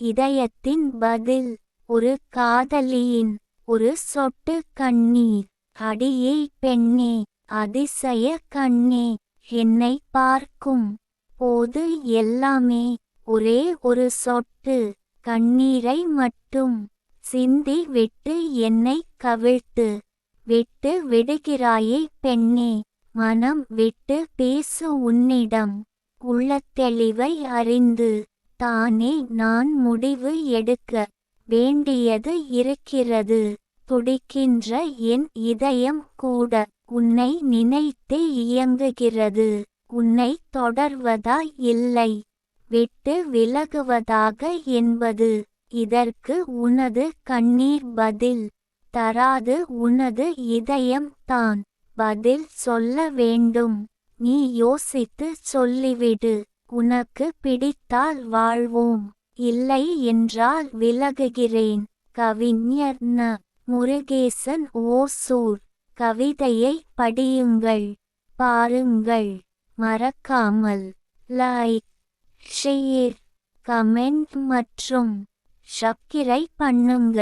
இதயத்தின் பதில். ஒரு காதலியின் ஒரு சொட்டு கண்ணீர். அடியே பெண்ணே, அதிசய கண்ணே, என்னை பார்க்கும் போது எல்லாமே ஒரே ஒரு சொட்டு கண்ணீரை மட்டும் சிந்தி விட்டு என்னை கவிழ்த்து விட்டு விடுகிறாயே பெண்ணே. மனம் விட்டு பேசு உன்னிடம். உள்ளத்தெளிவை அறிந்து தானே நான் முடிவு எடுக்க வேண்டியது இருக்கிறது. துடிக்கின்ற என் இதயம் கூட உன்னை நினைத்தே இயங்குகிறது. உன்னை தொடர்வதா இல்லை விட்டு விலகுவதாக என்பது. இதற்கு உனது கண்ணீர் பதில் தராது. உனது இதயம் தான் பதில் சொல்ல வேண்டும். நீ யோசித்து சொல்லிவிடு. உனக்கு பிடித்தால் வாழ்வோம், இல்லை என்றால் விலகுகிறேன். கவிஞர் ந. முருகேசன் ஓசூர். கவிதையை படியுங்கள், பாருங்கள். மறக்காமல் லைக், ஷேர், கமெண்ட் மற்றும் சப்ஸ்கிரைப் பண்ணுங்க.